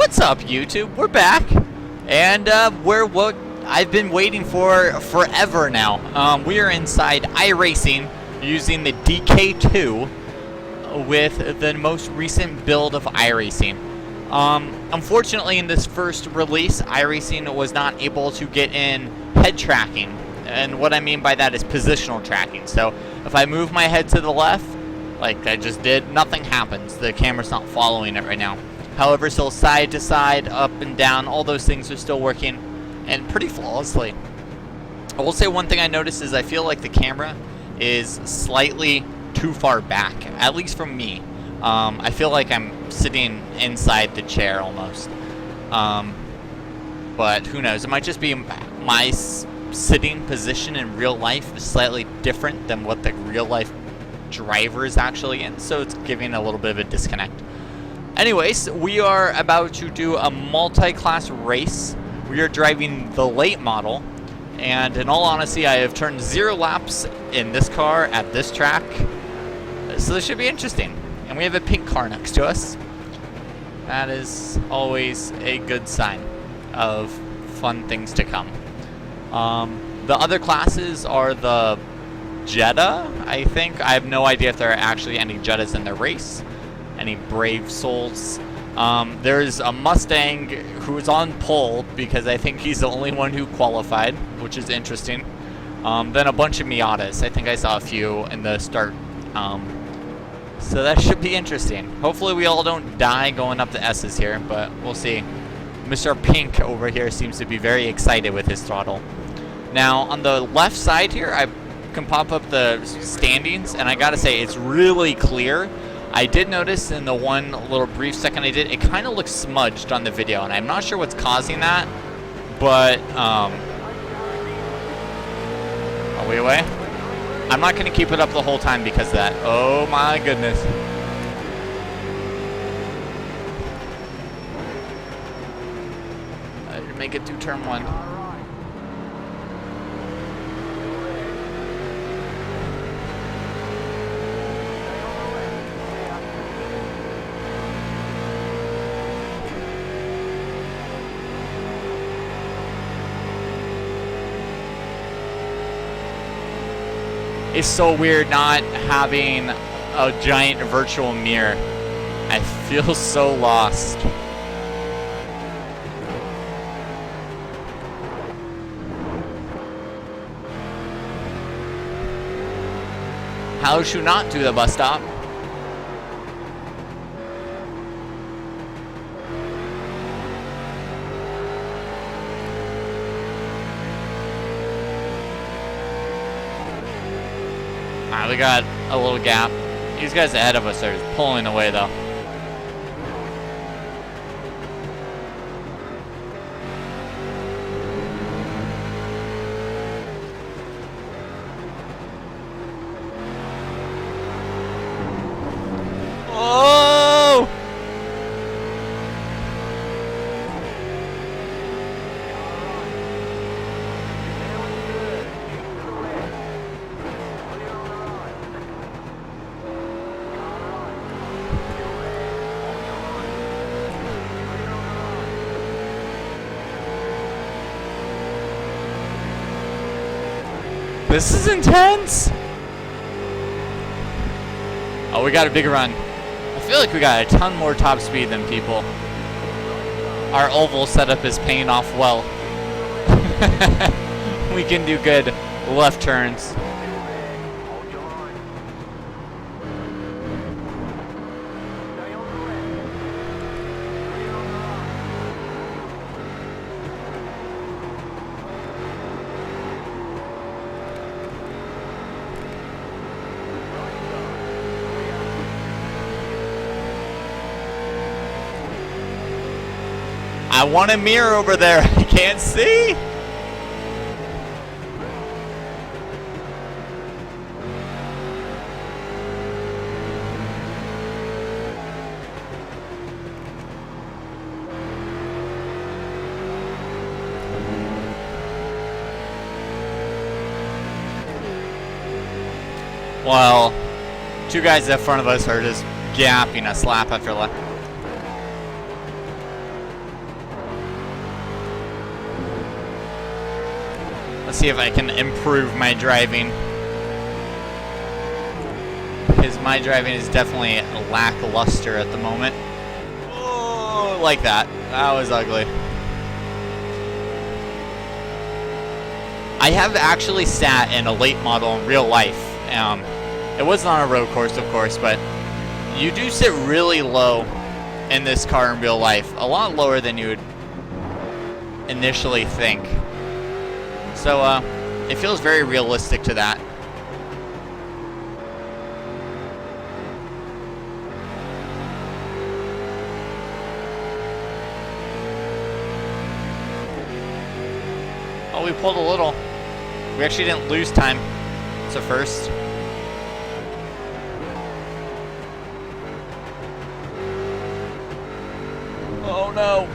What's up, YouTube? We're back, and we're what I've been waiting for forever now. We are inside iRacing using the DK2 with the most recent build of iRacing. Unfortunately, in this first release, iRacing was not able to get in head tracking, and what I mean by that is positional tracking. So if I move my head to the left, like I just did, nothing happens. The camera's not following it right now. However, still side to side, up and down, all those things are still working, and pretty flawlessly. I will say one thing I noticed is I feel like the camera is slightly too far back, at least from me. I feel like I'm sitting inside the chair almost. But who knows? It might just be my sitting position in real life is slightly different than what the real life driver is actually in, so it's giving a little bit of a disconnect. Anyways, we are about to do a multi-class race. We are driving the late model, and in all honesty, I have turned 0 laps in this car at this track, so this should be interesting. And we have a pink car next to us. That is always a good sign of fun things to come. The other classes are the Jetta, I think. I have no idea if there are actually any Jettas in the race. Any brave souls. There's a Mustang who's on pole because I think he's the only one who qualified, which is interesting. Then a bunch of Miatas. I think I saw a few in the start. So that should be interesting. Hopefully we all don't die going up the S's here, but we'll see. Mr. Pink over here seems to be very excited with his throttle. Now on the left side here, I can pop up the standings, and I gotta say it's really clear. I did notice in the one little brief second I did, it kind of looks smudged on the video, and I'm not sure what's causing that, but, are we away? I'm not going to keep it up the whole time because of that. Oh my goodness. I didn't make it through turn 1. It's so weird not having a giant virtual mirror. I feel so lost. How should not do the bus stop? We got a little gap. These guys ahead of us are pulling away though. Oh! This is intense! Oh, we got a big run. I feel like we got a ton more top speed than people. Our oval setup is paying off well. We can do good left turns. I want a mirror over there. I can't see. Well, two guys in front of us are just gapping us lap after lap. Let's see if I can improve my driving. Because my driving is definitely lackluster at the moment. Oh, like that. That was ugly. I have actually sat in a late model in real life. It wasn't on a road course, of course, but you do sit really low in this car in real life. A lot lower than you would initially think. So, it feels very realistic to that. Oh, we pulled a little. We actually didn't lose time. It's a first. Oh no.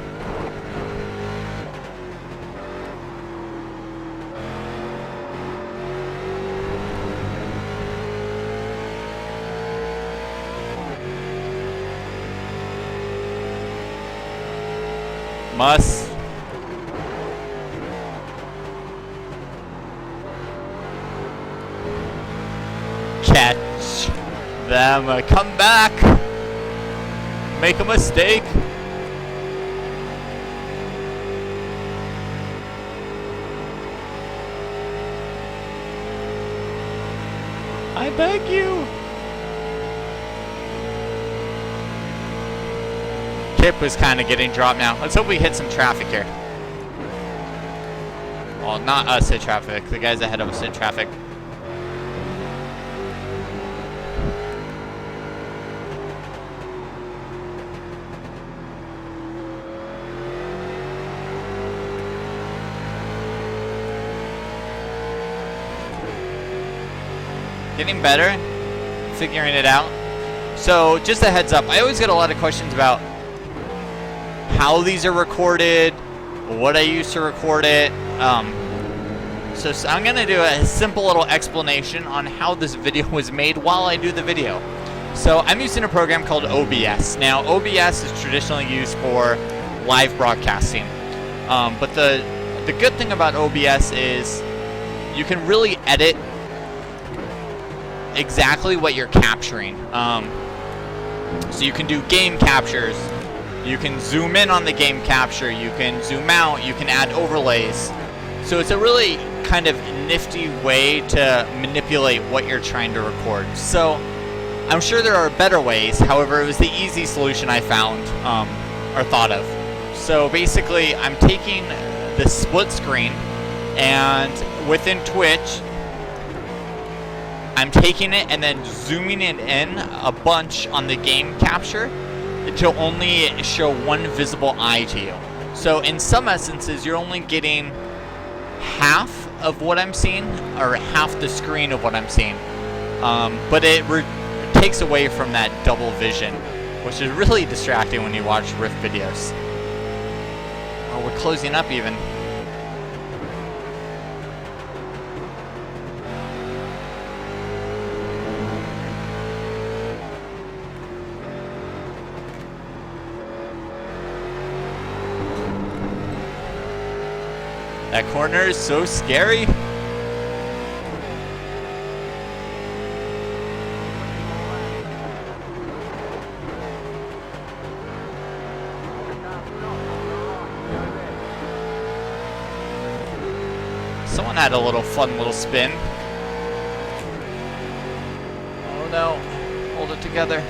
Must. Catch them. Come back. Make a mistake. I beg you. Kip was kind of getting dropped now. Let's hope we hit some traffic here. Well, not us hit traffic. The guys ahead of us hit traffic. Getting better, figuring it out. So just a heads up, I always get a lot of questions about how these are recorded, what I use to record it. So I'm gonna do a simple little explanation on how this video was made while I do the video. So I'm using a program called OBS. Now OBS is traditionally used for live broadcasting, but the good thing about OBS is you can really edit exactly what you're capturing. So you can do game captures, you can zoom in on the game capture, you can zoom out, you can add overlays. So it's a really kind of nifty way to manipulate what you're trying to record. So I'm sure there are better ways, however it was the easy solution I found or thought of. So basically I'm taking the split screen and within Twitch I'm taking it and then zooming it in a bunch on the game capture to only show one visible eye to you. So in some essences, you're only getting half of what I'm seeing, or half the screen of what I'm seeing. But it takes away from that double vision, which is really distracting when you watch Rift videos. Oh, we're closing up even. That corner is so scary. Someone had a little fun little spin. Oh no, hold it together.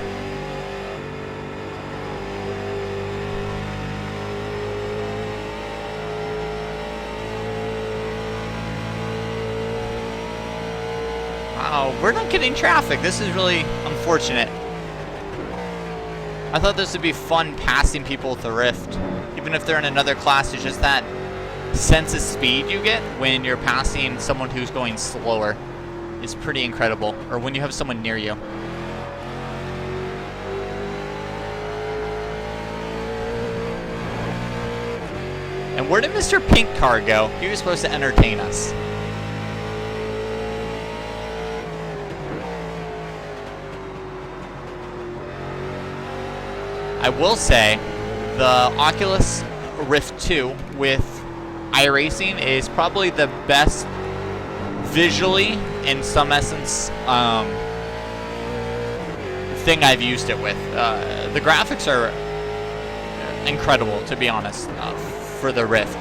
Oh, we're not getting traffic. This is really unfortunate. I thought this would be fun passing people with the Rift. Even if they're in another class, it's just that sense of speed you get when you're passing someone who's going slower is pretty incredible. Or when you have someone near you. And where did Mr. Pink Car go? He was supposed to entertain us. I will say, the Oculus Rift 2 with iRacing is probably the best visually, in some essence, thing I've used it with. The graphics are incredible, to be honest, for the Rift.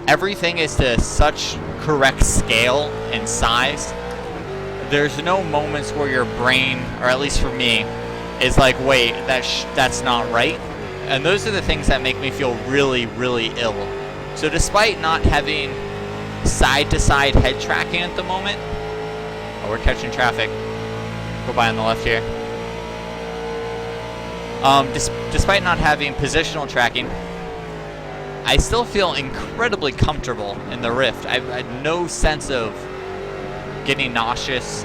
Everything is to such correct scale and size. There's no moments where your brain, or at least for me, is like, wait, that's not right. And those are the things that make me feel really, really ill. So despite not having side-to-side head tracking at the moment, oh, we're catching traffic. Go by on the left here. Despite not having positional tracking, I still feel incredibly comfortable in the Rift. I've had no sense of getting nauseous,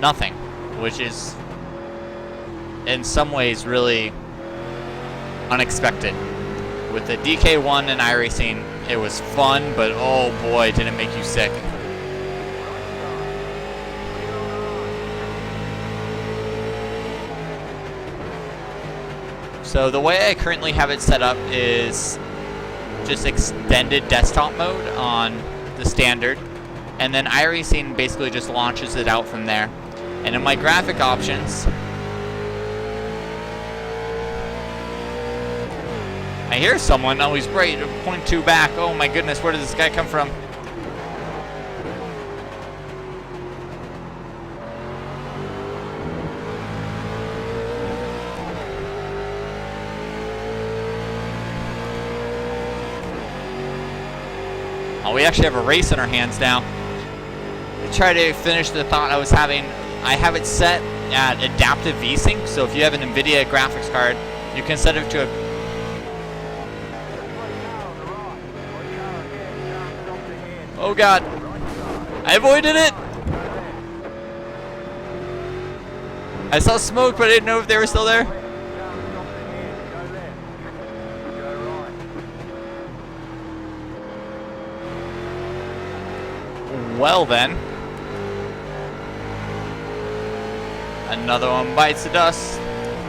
nothing, which is in some ways really unexpected. With the DK1 and iRacing, it was fun, but oh boy, did it make you sick. So the way I currently have it set up is just extended desktop mode on the standard, and then iRacing basically just launches it out from there. And in my graphic options, I hear someone. Oh, he's right, 0.2 back. Oh my goodness, where did this guy come from? Oh, we actually have a race in our hands now. To try to finish the thought I was having, I have it set at adaptive VSync, so if you have an NVIDIA graphics card, you can set it to a oh god, I avoided it! I saw smoke, but I didn't know if they were still there. Well then. Another one bites the dust,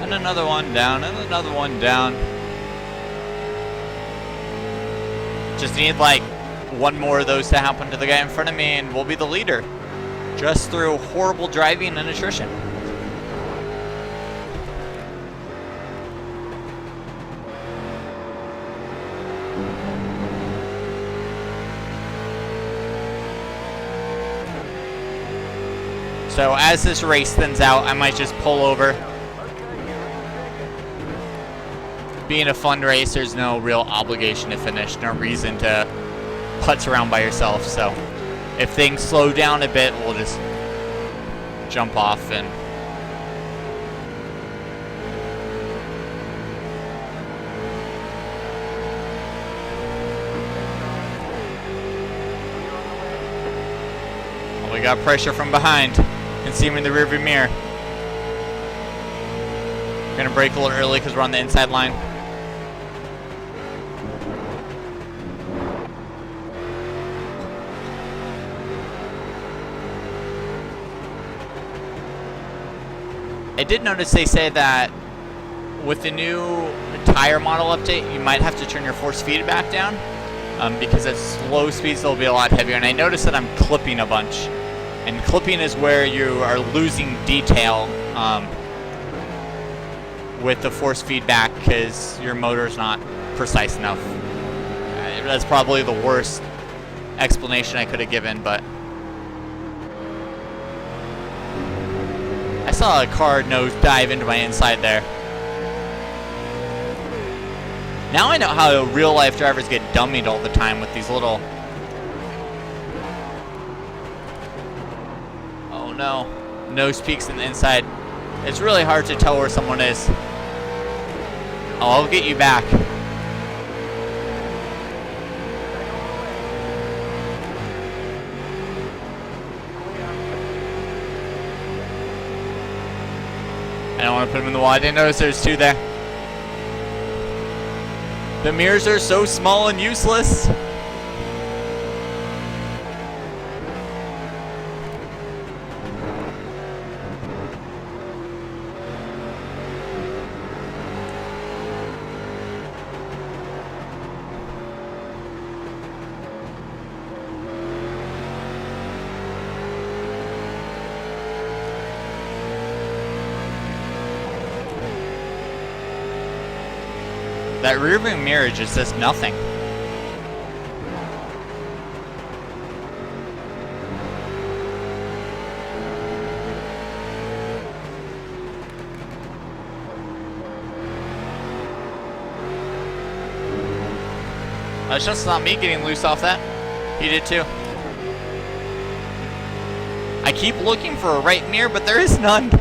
and another one down, and another one down. Just need like one more of those to happen to the guy in front of me and we'll be the leader. Just through horrible driving and attrition. So as this race thins out, I might just pull over. Being a fun race, there's no real obligation to finish, no reason to putz around by yourself. So if things slow down a bit, we'll just jump off and we got pressure from behind. You can see him in the rearview mirror. We're gonna brake a little early because we're on the inside line. I did notice they say that with the new tire model update, you might have to turn your force feedback down because at slow speeds they'll be a lot heavier. And I noticed that I'm clipping a bunch. And clipping is where you are losing detail with the force feedback because your motor's not precise enough. That's probably the worst explanation I could have given, but I saw a car nose dive into my inside there. Now I know how real life drivers get dummied all the time with these little... Oh no, nose peaks in the inside. It's really hard to tell where someone is. Oh, I'll get you back. I don't want to put him in the wall. I didn't notice there's two there. The mirrors are so small and useless. That rear view mirror just does nothing. It's just not me getting loose off that. He did too. I keep looking for a right mirror, but there is none.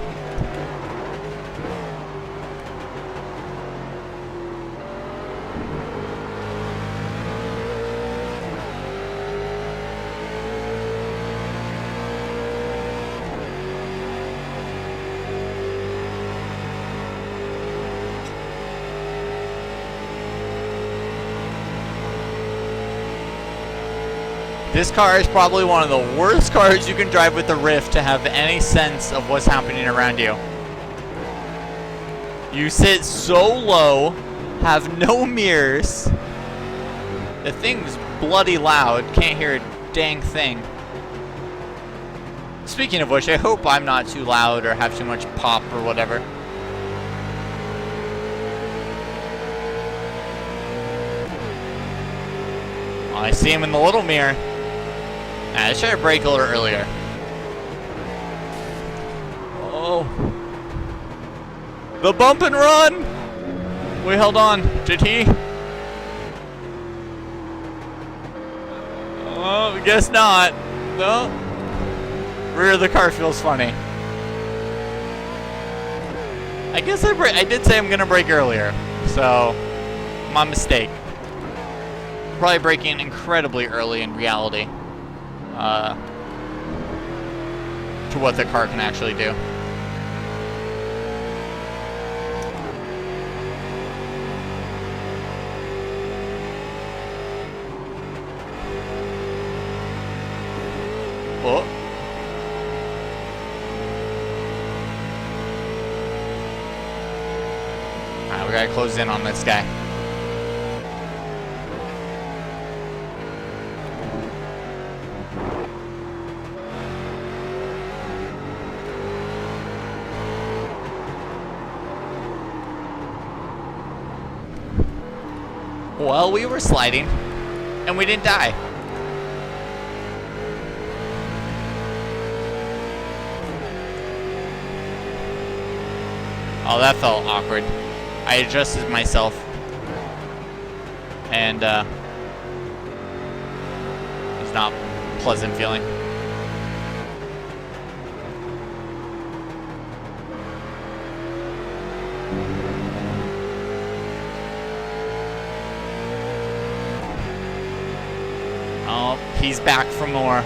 This car is probably one of the worst cars you can drive with the Rift to have any sense of what's happening around you. You sit so low, have no mirrors. The thing's bloody loud, can't hear a dang thing. Speaking of which, I hope I'm not too loud or have too much pop or whatever. Oh, I see him in the little mirror. I should have braked a little earlier. Oh. The bump and run! We held on. Did he? Oh, guess not. No. Rear of the car feels funny. I guess I did say I'm gonna brake earlier. So, my mistake. Probably braking incredibly early in reality. To what the car can actually do. Oh. Alright, we gotta close in on this guy. Well, we were sliding, and we didn't die. Oh, that felt awkward. I adjusted myself, and it was not a pleasant feeling. Oh, he's back for more.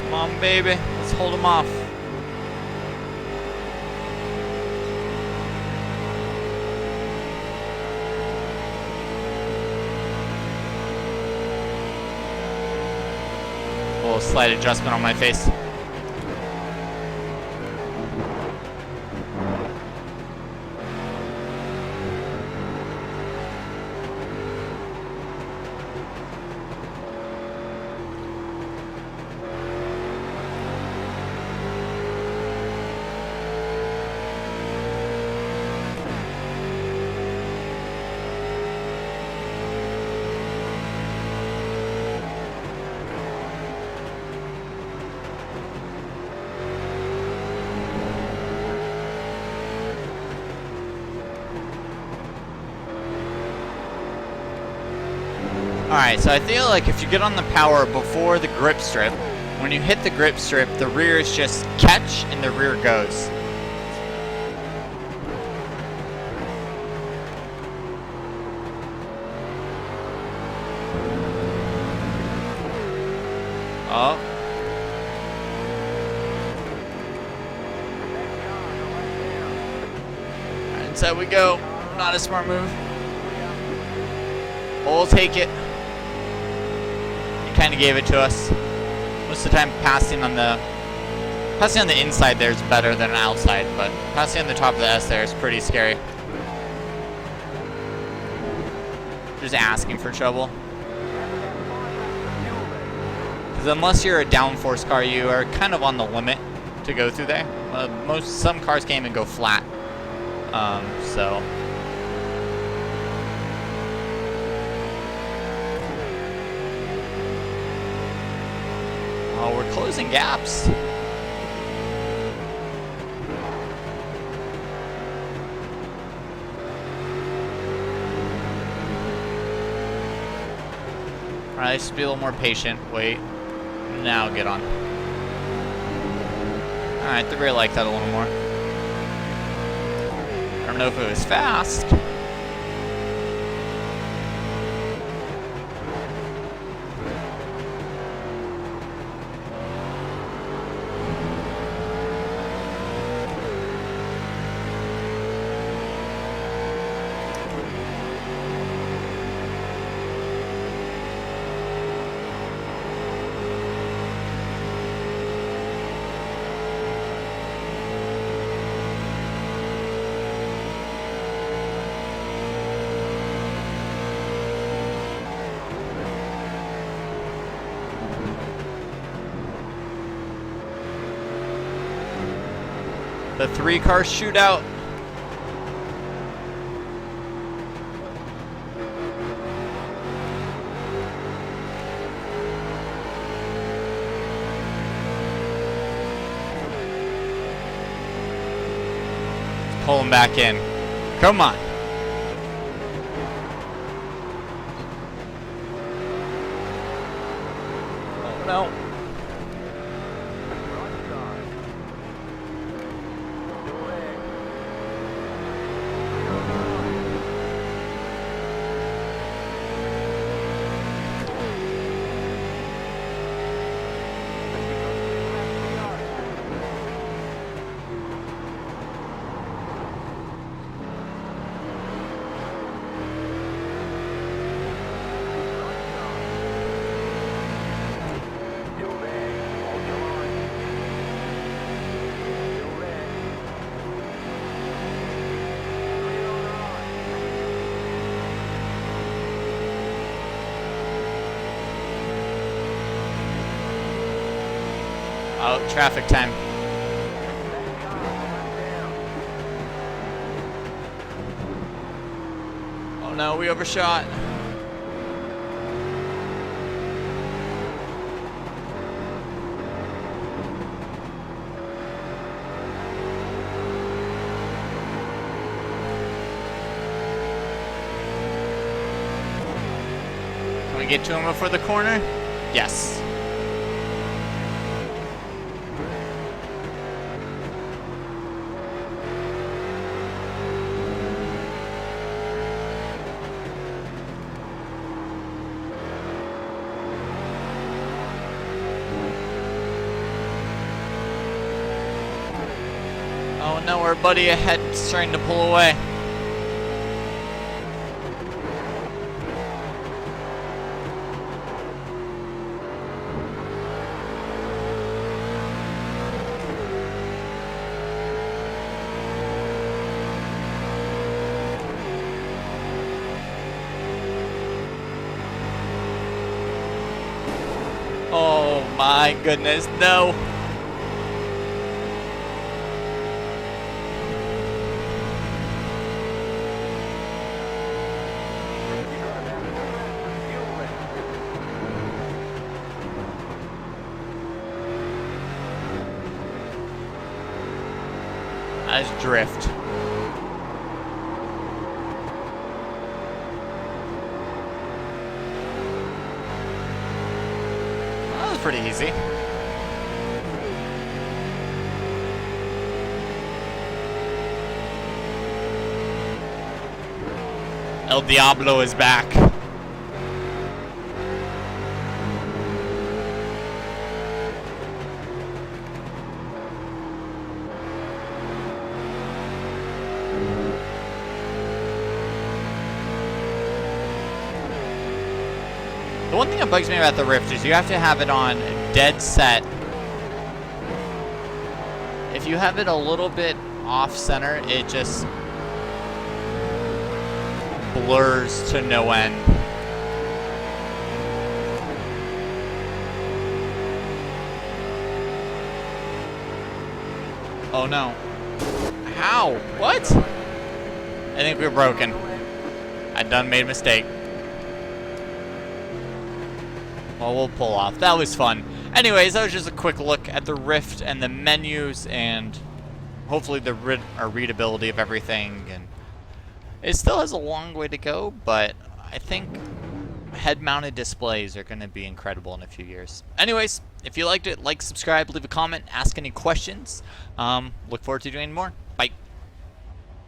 Come on, baby. Let's hold him off. A little slight adjustment on my face. Alright, so I feel like if you get on the power before the grip strip, when you hit the grip strip, the rear is just catch and the rear goes. Oh. Inside we go. Not a smart move. We'll take it. Kind of gave it to us. Most of the time passing on the inside there is better than outside, but passing on the top of the S there is pretty scary. just asking for trouble. Because unless you're a downforce car, you are kind of on the limit to go through there. Some cars can't even go flat. So. Oh, we're closing gaps. Alright, let's be a little more patient. Wait. Now get on. Alright, the rear liked that a little more. I don't know if it was fast. The 3-car shootout. Pull him back in. Come on. Oh no. Oh, traffic time. Oh no, we overshot. Can we get to him before the corner? Yes. Oh no, our buddy ahead is trying to pull away. Oh my goodness, no. As drift. That was pretty easy. El Diablo is back. The one thing that bugs me about the Rift is you have to have it on dead set. If you have it a little bit off center, it just blurs to no end. Oh no. How? What? I think we're broken. I done made a mistake. Well, we'll pull off. That was fun. Anyways, that was just a quick look at the Rift and the menus and hopefully the readability of everything. And it still has a long way to go, but I think head-mounted displays are going to be incredible in a few years. Anyways, if you liked it, like, subscribe, leave a comment, ask any questions. Look forward to doing more.